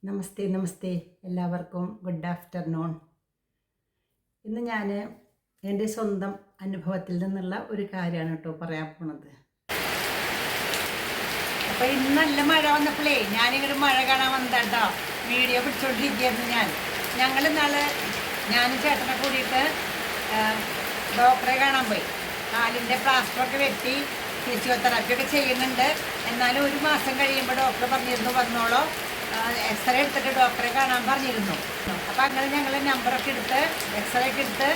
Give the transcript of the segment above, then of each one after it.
നമസ്തേ നമസ്തേ എല്ലാവർക്കും good afternoon. ഇന്ന് ഞാൻ എൻ്റെ സ്വന്തം അനുഭവത്തിൽ നിന്നുള്ള ഒരു കാര്യമാണ് കേട്ടോ പറയാൻ പോണത്. അപ്പോൾ ഇന്ന് നല്ല മഴ വന്നപ്പോഴേ ഞാനിങ്ങോട്ട് മഴ കാണാൻ വന്നതാട്ടോ. വീഡിയോ പിടിച്ചോണ്ടിരിക്കുകയായിരുന്നു ഞങ്ങൾ നാളെ ഞാനും ചേട്ടനെ കൂടിയിട്ട് ഡോക്ടറെ കാണാൻ പോയി. കാലിൻ്റെ പ്ലാസ്റ്ററൊക്കെ വെട്ടി ഫിസിയോതെറാപ്പിയൊക്കെ ചെയ്യുന്നുണ്ട്. എന്നാലും ഒരു മാസം കഴിയുമ്പോൾ ഡോക്ടർ പറഞ്ഞിരുന്നു വന്നോളോ, എക്സ്റേ എടുത്തിട്ട് ഡോക്ടറെ കാണാൻ പറഞ്ഞിരുന്നു. അപ്പോൾ അങ്ങനെ ഞങ്ങൾ നമ്പറൊക്കെ എടുത്ത് എക്സ്റേ ഒക്കെ എടുത്ത്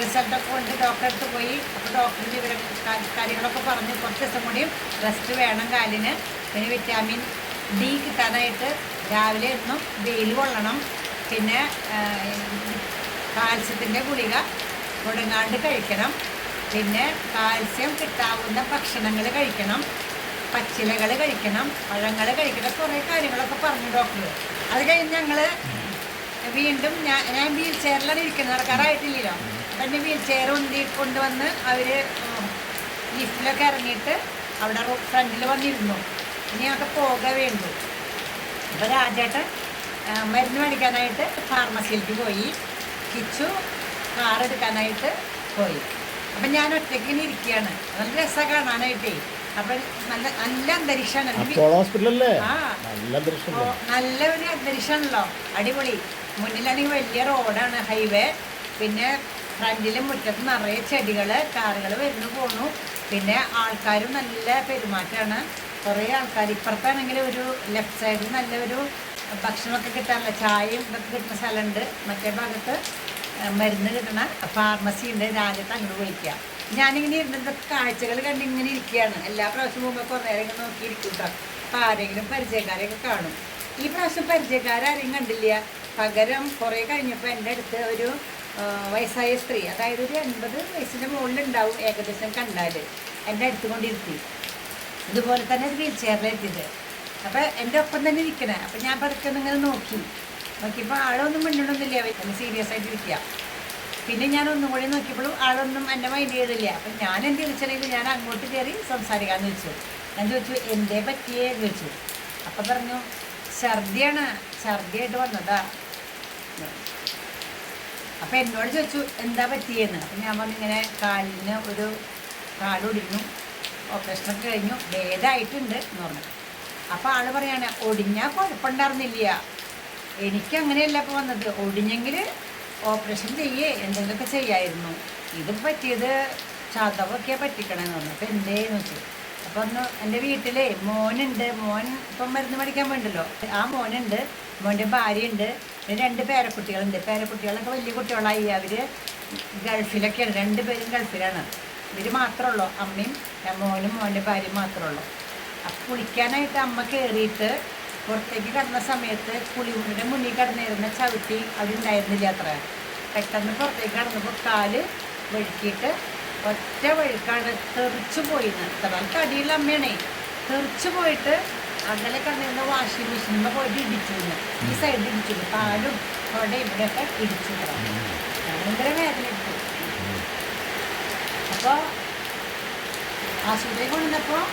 റിസൾട്ടൊക്കെ കൊണ്ട് ഡോക്ടറെ അടുത്ത് പോയി. അപ്പോൾ ഡോക്ടറിൻ്റെ ഇവരെ കാര്യങ്ങളൊക്കെ പറഞ്ഞു കുറച്ച് ദിവസം കൂടിയും റെസ്റ്റ് വേണം കാലിന്. പിന്നെ വിറ്റാമിൻ ഡി കിട്ടാനായിട്ട് രാവിലെ എന്നും വെയിൽ കൊള്ളണം. പിന്നെ കാൽസ്യത്തിൻ്റെ ഗുളിക മുടങ്ങാണ്ട് കഴിക്കണം. പിന്നെ കാൽസ്യം കിട്ടാവുന്ന ഭക്ഷണങ്ങൾ കഴിക്കണം, പച്ചിലകൾ കഴിക്കണം, പഴങ്ങൾ കഴിക്കണം, കുറേ കാര്യങ്ങളൊക്കെ പറഞ്ഞു ഡോക്ടർ. അത് കഴിഞ്ഞ് ഞങ്ങൾ വീണ്ടും ഞാൻ വീൽ ചെയറിലാണ് ഇരിക്കുന്നത്, നടക്കാറായിട്ടില്ലല്ലോ. അപ്പം എൻ്റെ വീൽ ചെയർ കൊണ്ടുവന്ന് അവർ ലിഫ്റ്റിലൊക്കെ ഇറങ്ങിയിട്ട് അവിടെ ഫ്രണ്ടിൽ വന്നിരുന്നു. ഇനി ഞങ്ങൾക്ക് പോക വേണ്ടു. അപ്പോൾ രാജേട്ടൻ മരുന്ന് മേടിക്കാനായിട്ട് ഫാർമസിയിലേക്ക് പോയി. കിച്ചു കാർ എടുക്കാനായിട്ട് പോയി. അപ്പം ഞാൻ ഒറ്റയ്ക്ക് ഇങ്ങനെ ഇരിക്കുകയാണ്. നല്ല രസമാണ് കാണാനായിട്ടേ. അപ്പം നല്ല നല്ല അന്തരീക്ഷമാണ്. നല്ല ഒരു അന്തരീക്ഷമാണല്ലോ, അടിപൊളി. മുന്നിലാണെങ്കിൽ വലിയ റോഡാണ്, ഹൈവേ. പിന്നെ ഫ്രണ്ടിലും മുറ്റത്ത് നിറയെ ചെടികൾ, കാറുകൾ വരുന്നു പോണു. പിന്നെ ആൾക്കാരും നല്ല പെരുമാറ്റമാണ്, കുറേ ആൾക്കാർ. ഇപ്പുറത്താണെങ്കിൽ ഒരു ലെഫ്റ്റ് സൈഡിൽ നല്ലൊരു ഭക്ഷണമൊക്കെ കിട്ടാറില്ല, ചായയും ഇതൊക്കെ കിട്ടുന്ന സ്ഥലമുണ്ട്. മറ്റേ ഭാഗത്ത് മരുന്ന് കിട്ടണ ഫാർമസി ഉണ്ട്. രാജ്യത്ത് അങ്ങോട്ട് വിളിക്കുക. ഞാനിങ്ങനെ ഇരുന്നത് കാഴ്ചകൾ കണ്ടിങ്ങനെ ഇരിക്കുകയാണ്. എല്ലാ പ്രാവശ്യം മുമ്പ് കുറേ നേരം ഇങ്ങനെ നോക്കിയിരിക്കും കേട്ടോ. അപ്പോൾ ആരെങ്കിലും പരിചയക്കാരെയൊക്കെ കാണും. ഈ പ്രാവശ്യം പരിചയക്കാരും കണ്ടില്ല. പകരം കുറേ കഴിഞ്ഞപ്പോൾ എൻ്റെ അടുത്ത് ഒരു വയസ്സായ സ്ത്രീ, അതായത് ഒരു 80 വയസ്സിൻ്റെ മുകളിലുണ്ടാവും ഏകദേശം കണ്ടാൽ, എൻ്റെ അടുത്ത് കൊണ്ടിരുത്തി. ഇതുപോലെ തന്നെ ഒരു വീൽ ചെയറിലെത്തിയത്. അപ്പോൾ എൻ്റെ ഒപ്പം തന്നെ ഇരിക്കണേ. അപ്പോൾ ഞാൻ പതുക്കെ ഇങ്ങനെ നോക്കിയപ്പോൾ ആളൊന്നും മിണ്ടണമെന്നില്ല, നല്ല സീരിയസ് ആയിട്ട് ഇരിക്കുക. പിന്നെ ഞാൻ ഒന്നും കൂടി നോക്കിയപ്പോഴും ആളൊന്നും എൻ്റെ മൈൻഡ് ചെയ്തില്ല. അപ്പം ഞാൻ എന്ത് ചോദിച്ചിട്ടുണ്ടെങ്കിൽ ഞാൻ അങ്ങോട്ട് കയറി സംസാരിക്കാമെന്ന് വെച്ചു. ഞാൻ ചോദിച്ചു എന്തേ പറ്റിയേ എന്ന് ചോദിച്ചു. അപ്പം പറഞ്ഞു ഛർദിയായിട്ട് വന്നതാ. അപ്പം എന്നോട് ചോദിച്ചു എന്താ പറ്റിയെന്ന്. അപ്പം ഞാൻ പറഞ്ഞു ഇങ്ങനെ കാലിന് ഒരു കാലൊടിഞ്ഞു, ഓപ്പറേഷനൊക്കെ കഴിഞ്ഞു, ഭേദമായിട്ടുണ്ട് എന്ന് പറഞ്ഞു. അപ്പോൾ ആൾ പറയാണ് ഒടിഞ്ഞാൽ കുഴപ്പമുണ്ടായിരുന്നില്ല, എനിക്കങ്ങനെയല്ല ഇപ്പോൾ വന്നത്, ഒടിഞ്ഞെങ്കിൽ ഓപ്പറേഷൻ ചെയ്യേ എന്തെങ്കിലുമൊക്കെ ചെയ്യായിരുന്നു, ഇത് പറ്റിയത് ചതവൊക്കെയാണ് പറ്റിക്കണമെന്ന് പറഞ്ഞു. അപ്പോൾ എന്തേന്ന് വെച്ചു. അപ്പോൾ ഒന്ന് എൻ്റെ വീട്ടിലെ മോനുണ്ട്, മോൻ ഇപ്പം മരുന്ന് മേടിക്കാൻ വേണ്ടല്ലോ, ആ മോനുണ്ട്, മോൻ്റെ ഭാര്യയുണ്ട്, പിന്നെ 2 പേരക്കുട്ടികളുണ്ട്. പേരക്കുട്ടികളൊക്കെ വലിയ കുട്ടികളായി. അവർ ഗൾഫിലൊക്കെയാണ്, 2 പേരും ഗൾഫിലാണ്. ഇവർ മാത്രമേ ഉള്ളൂ, അമ്മയും മോനും മോൻ്റെ ഭാര്യയും മാത്രമേ ഉള്ളൂ. അപ്പം കുളിക്കാനായിട്ട് അമ്മ കയറിയിട്ട് പുറത്തേക്ക് കടന്ന സമയത്ത് കുളിമുറിയുടെ മുന്നിൽ കിടന്നിരുന്ന ചവിട്ടി അവിടെ അത്ര. പെട്ടെന്ന് പുറത്തേക്ക് കടന്നപ്പോൾ കാല് വഴുക്കിയിട്ട് ഒറ്റ വഴുക്കാണ്, തെറിച്ചു പോയിന്ന്. അത്ര തടിയുള്ള അമ്മയാണേ, തെറിച്ചു പോയിട്ട് അകലെ കടന്നിരുന്ന വാഷിംഗ് മെഷീനിൽ പോയിട്ട് ഇടിച്ചു. ഈ സൈഡിൽ ഇടിച്ചു, കാലും അവിടെ ഇവിടെയൊക്കെ ഇടിച്ചു. ഭയങ്കര വേദന എടുത്തു. അപ്പോൾ ആശുപത്രി കൊണ്ടുവന്നപ്പോൾ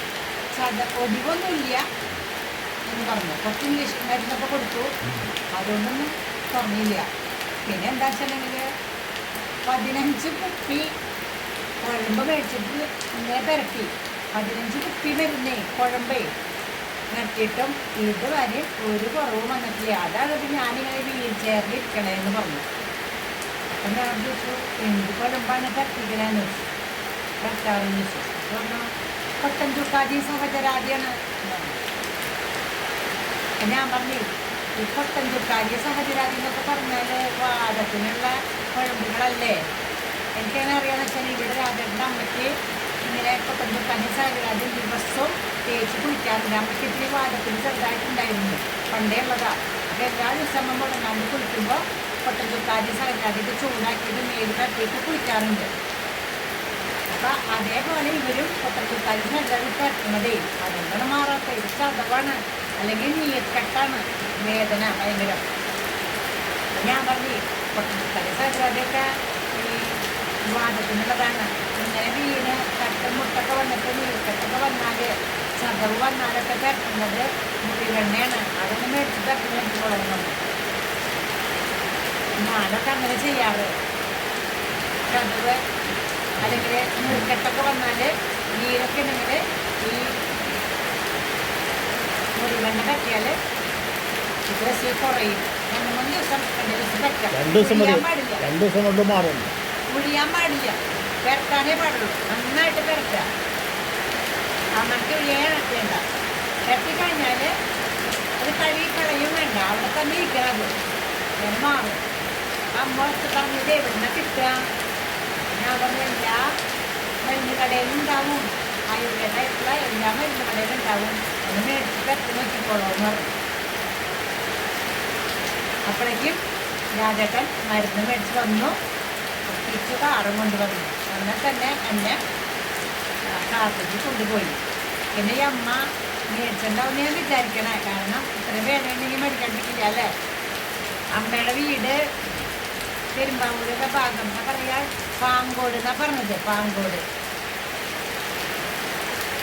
ഒടിവൊന്നുമില്ല എന്ന് പറഞ്ഞു. കുറച്ച് ഇംഗ്ലീഷ് മരുന്നൊക്കെ കൊടുത്തു, അതുകൊണ്ടൊന്നും കുറഞ്ഞില്ല. പിന്നെ എന്താ വെച്ചിട്ടുണ്ടെങ്കിൽ 15 കുപ്പി കുഴമ്പ് മേടിച്ചിട്ട് ഇങ്ങനെ പുരട്ടി, 15 കുപ്പി മരുന്നേ കുഴമ്പേ നിർത്തിയിട്ടും ഇതുവരെ ഒരു കുറവും വന്നിട്ടില്ല. അതാണ് ഞാനിങ്ങനെ വീൽ ചെയറിൽ ഇരിക്കണേന്ന് പറഞ്ഞു. അപ്പം ഞാൻ ചോദിച്ചു എന്ത് കുഴമ്പാണ് തട്ടിക്കണേന്ന് വെച്ചു, തട്ടാറെന്ന് വെച്ചു. അപ്പോൾ പറഞ്ഞു കൊട്ടൻ ചുക്കാതി സഹചരാതിയാണ്. ഞാൻ പറഞ്ഞു ഈ കൊട്ടൻ ചുക്കാതി സഹചരാതി എന്നൊക്കെ പറഞ്ഞാൽ വാദത്തിനുള്ള കുഴമ്പുകളല്ലേ. എനിക്കങ്ങനെ അറിയാമെന്ന് വെച്ചാൽ ഇവിടെ രാജേട്ടൻ്റെ അമ്മയ്ക്ക് ഇങ്ങനെ കൊട്ടൻ ചുക്കാതി സഹചരാതി ദിവസവും തേച്ച് കുളിക്കാറുണ്ട്. അമ്മയ്ക്ക് ഇത്തിരി വാദത്തിന് ചെറുതായിട്ടുണ്ടായിരുന്നു, പണ്ടേ ഉള്ളതാണ്. അപ്പോൾ എല്ലാ ദിവസം അമ്മ മുടങ്ങാണ്ട് കുളിക്കുമ്പോൾ കൊട്ടൻ ചുക്കാതി സഹചരാതിക്ക് ചൂടാക്കിയിട്ട് മേല് തട്ടിയിട്ട് കുളിക്കാറുണ്ട്. അപ്പം അതേപോലെ ഇവരും കൊട്ടൻ ചുക്കാതി സഹചരാതി പറ്റുന്നതേ, അതുകൊണ്ടാണ് മാറാത്ത. ഇത് ചതവാണ്, അല്ലെങ്കിൽ നീർക്കെട്ടാണ്, വേദന ഭയങ്കര. ഞാൻ പറഞ്ഞു കൊട്ടൻ സഹചരാതിയൊക്കെ ഈ വാദത്തിനുള്ളതാണ്. ഇങ്ങനെ വീണ് കട്ടും മുട്ടൊക്കെ വന്നിട്ട് നീർക്കെട്ടൊക്കെ വന്നാൽ, ചതവ് വന്നാലൊക്കെ പറ്റുന്നത് മുറിവെണ്ണയാണ്. അതൊന്നും മേടിച്ച് പറ്റുന്ന അതൊക്കെ അങ്ങനെ ചെയ്യാറ്. ചതുവ് അല്ലെങ്കിൽ നീർക്കെട്ടൊക്കെ വന്നാൽ നീരൊക്കെ ഉണ്ടെങ്കിൽ ഈ മുറിവെണ്ണ പറ്റിയാൽ ഡ്രസ്സിൽ കുറയും. 2-3 ദിവസം 2 ദിവസം പറ്റാം. 2 ദിവസം പാടില്ല, 2 ദിവസം കൊണ്ട് മാറും. ഉഴിയാൻ പാടില്ല, പെരട്ടാനേ പാടുള്ളൂ. നന്നായിട്ട് പെരട്ടുക. അമ്മയ്ക്ക് ഉഴിയാൻ വേണ്ട. പെരട്ടി കഴിഞ്ഞാൽ അത് കഴുകി കളയും വേണ്ട, അവിടെ തന്നെ ഇരിക്കണത് ഞാൻ മാറും. അമ്മ പറഞ്ഞത് എവിടുന്ന കിട്ടുക? ഞാൻ പറഞ്ഞ എല്ലാ മരുന്ന് കടയിലും ഉണ്ടാവും, ആയുർവേദമായിട്ടുള്ള എല്ലാ മരുന്ന് കടയിലും ഉണ്ടാവും, ഒന്ന് മേടിച്ച് പെരട്ടി നോക്കിക്കോളൂ എന്ന് പറഞ്ഞു. അപ്പോഴേക്കും രാജേട്ടൻ മരുന്ന് മേടിച്ച് വന്നു, തിരിച്ച് കാറും കൊണ്ടുവന്നു. എന്നാൽ തന്നെ എന്നെ കാർത്തിക്ക് കൊണ്ടുപോയി. പിന്നെ ഈ അമ്മ മേടിച്ചിട്ടുണ്ടാവും ഞാൻ വിചാരിക്കണേ, കാരണം ഇത്രയും വേണമെങ്കിൽ മേടിക്കാൻ പറ്റില്ല അല്ലേ. അമ്മയുടെ വീട് പെരുമ്പാവൂരൊക്കെ ഭാഗം എന്നാ പറയാ, പാങ്കോട് എന്നാ പറഞ്ഞത്, പാങ്കോട്.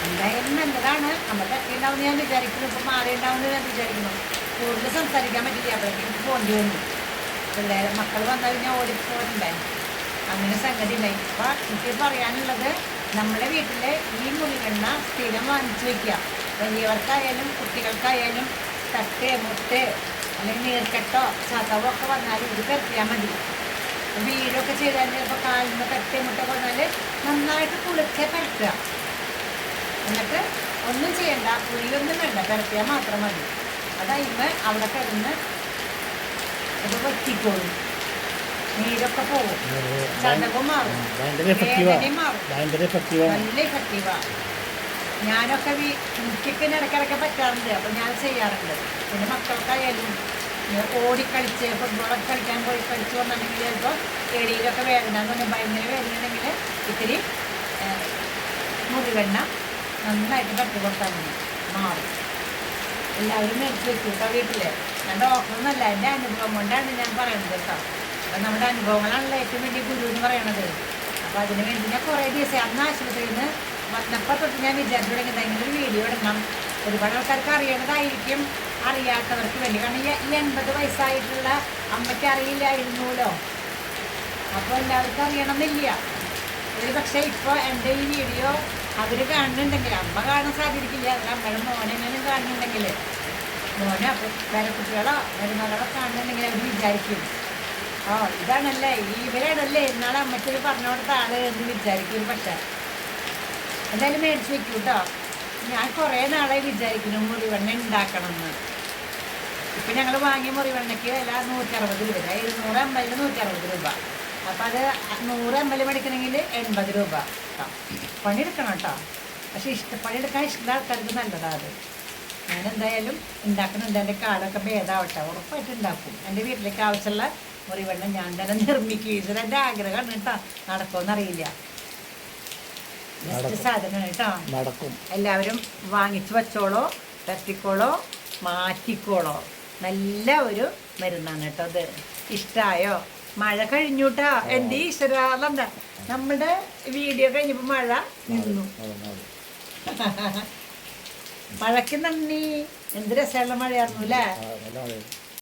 എന്തായാലും നല്ലതാണ്. അമ്മ തട്ടിയുണ്ടാവും ഞാൻ വിചാരിക്കുന്നു, ഇപ്പം മാറിയുണ്ടാവുമെന്ന് ഞാൻ വിചാരിക്കുന്നു. കൂടുതൽ സംസാരിക്കാൻ പറ്റില്ല, അപ്പോഴേക്കും എനിക്ക് പോകേണ്ടി വന്നു. പിള്ളേരെ മക്കൾ വന്നാൽ ഞാൻ ഓടിപ്പോയിട്ടുണ്ടായി, അങ്ങനെ സംഗതി ഉണ്ടായി. അപ്പം എനിക്ക് പറയാനുള്ളത്, നമ്മുടെ വീട്ടിൽ ഈ മുറിവെണ്ണ സ്ഥിരം വാങ്ങിച്ചു വയ്ക്കുക. വലിയവർക്കായാലും കുട്ടികൾക്കായാലും തട്ട് മുട്ട് അല്ലെങ്കിൽ നീർക്കെട്ടോ ചതവോ ഒക്കെ വന്നാൽ ഇത് പരത്തിയാൽ മതി. വീടൊക്കെ ചെയ്താൽ ചിലപ്പോൾ കാലിന് തട്ട് മുട്ടൊക്കെ വന്നാൽ നന്നായിട്ട് കുളിച്ച് പരത്തുക. എന്നിട്ട് ഒന്നും ചെയ്യണ്ട, കുഴിയൊന്നും വേണ്ട, പരത്തിയാൽ മാത്രം മതി. അതായത് അവിടെ കിടന്ന് അത് വറ്റിക്കോളും, നീരൊക്കെ പോകും, ചതവും മാറും, വേദനയും മാറും. നല്ല എഫക്റ്റീവാണ്. ഞാനൊക്കെ എനിക്കൊക്കെ ഇടയ്ക്കിടയ്ക്ക് പറ്റാറുണ്ട്, അപ്പം ഞാൻ ചെയ്യാറുണ്ട്. പിന്നെ മക്കൾക്കായാലും ഓടിക്കളിച്ച് ഫുട്ബോളൊക്കെ കളിക്കാൻ പോയി കളിച്ച് വന്നിട്ടുണ്ടെങ്കിൽ ചിലപ്പോൾ എളിയിലൊക്കെ വേദന എന്ന് പറഞ്ഞാൽ ഭയങ്കര വേദന ഉണ്ടെങ്കിൽ ഇത്തിരി മുറിവെണ്ണ നന്നായിട്ട് പറ്റി കൊടുത്താൽ മതി, മാറും. എല്ലാവരും മേടിച്ച് വെച്ചു കേട്ടോ വീട്ടിൽ. ഞാൻ ഡോക്ടറൊന്നുമല്ല, എൻ്റെ അനുഭവം കൊണ്ടാണ് ഞാൻ പറയുന്നത് കേട്ടോ. അപ്പം നമ്മുടെ അനുഭവങ്ങളാണല്ലോ ഏറ്റവും വലിയ ഗുരു എന്ന് പറയണത്. അപ്പോൾ അതിന് വേണ്ടി ഞാൻ കുറേ ദിവസം അന്ന് ആശുപത്രിയിൽ നിന്ന് വന്നപ്പോൾ തൊട്ട് ഞാൻ വിചാരിച്ചു തുടങ്ങിയത് ഇങ്ങനെ ഒരു വീഡിയോ ഇടണം. ഒരുപാട് ആൾക്കാർക്ക് അറിയണതായിരിക്കും, അറിയാത്തവർക്ക് വേണ്ടി. കാരണം ഈ 80 വയസ്സായിട്ടുള്ള അമ്മയ്ക്ക് അറിയില്ലായിരുന്നല്ലോ, അപ്പോൾ എല്ലാവർക്കും അറിയണമെന്നില്ല. ഒരു പക്ഷേ ഇപ്പോൾ എൻ്റെ ഈ വീഡിയോ അവർ കാണുന്നുണ്ടെങ്കിൽ, അമ്മ കാണാൻ സാധിക്കില്ല, അമ്മയുടെ മോനെങ്ങനെയും കാണുന്നുണ്ടെങ്കിൽ, മോനോ പേരക്കുട്ടികളോ മരുമകളോ കാണുന്നുണ്ടെങ്കിൽ അവർ വിചാരിക്കും, ഓ ഇതാണല്ലേ ഇവരാണല്ലേ ഇന്നാളെ അമ്മയ്ക്ക് പറഞ്ഞു കൊടുത്ത ആള് എന്ന് വിചാരിക്കും. പക്ഷേ എന്തായാലും മേടിച്ച് വെക്കൂ കേട്ടോ. ഞാൻ കുറേ നാളെ വിചാരിക്കുന്നു മുറിവെണ്ണ ഉണ്ടാക്കണമെന്ന്. ഇപ്പം ഞങ്ങൾ വാങ്ങിയ മുറിവെണ്ണയ്ക്ക് വില 160 രൂപ, 200 ml 160 രൂപ. അപ്പം അത് 100 ml മേടിക്കണമെങ്കിൽ 80 രൂപ കേട്ടോ. പണിയെടുക്കണം കേട്ടോ, പക്ഷേ പണിയെടുക്കാൻ ഇഷ്ടമുള്ള ആൾക്കാർക്ക് നല്ലതാണ് അത്. ഞാൻ എന്തായാലും ഉണ്ടാക്കുന്നുണ്ട്. എൻ്റെ കാലമൊക്കെ ഭേദമാവട്ടെ, ഉറപ്പായിട്ട് ഉണ്ടാക്കും. എൻ്റെ വീട്ടിലേക്ക് ആവശ്യമുള്ള മുറിവെണ്ണ ഞാൻ തന്നെ നിർമ്മിക്കും. ഇതെൻ്റെ ആഗ്രഹമാണ് കേട്ടോ, നടക്കുമെന്നറിയില്ല. ബെസ്റ്റ് സാധനമാണ് കേട്ടോ, നടക്കും. എല്ലാവരും വാങ്ങിച്ചു വച്ചോളോ, തട്ടിക്കോളോ, മാറ്റിക്കോളോ. നല്ല ഒരു മരുന്നാണ് കേട്ടോ അത്. ഇഷ്ടമായോ? മഴ കഴിഞ്ഞു കേട്ടോ. എൻ്റെ ഈശ്വരാന്താ, നമ്മുടെ വീഡിയോ കഴിഞ്ഞപ്പോൾ മഴ നിന്നു. മഴയ്ക്ക് നന്ദി. എന്ത് രസമുള്ള മഴയായിരുന്നു അല്ലേ?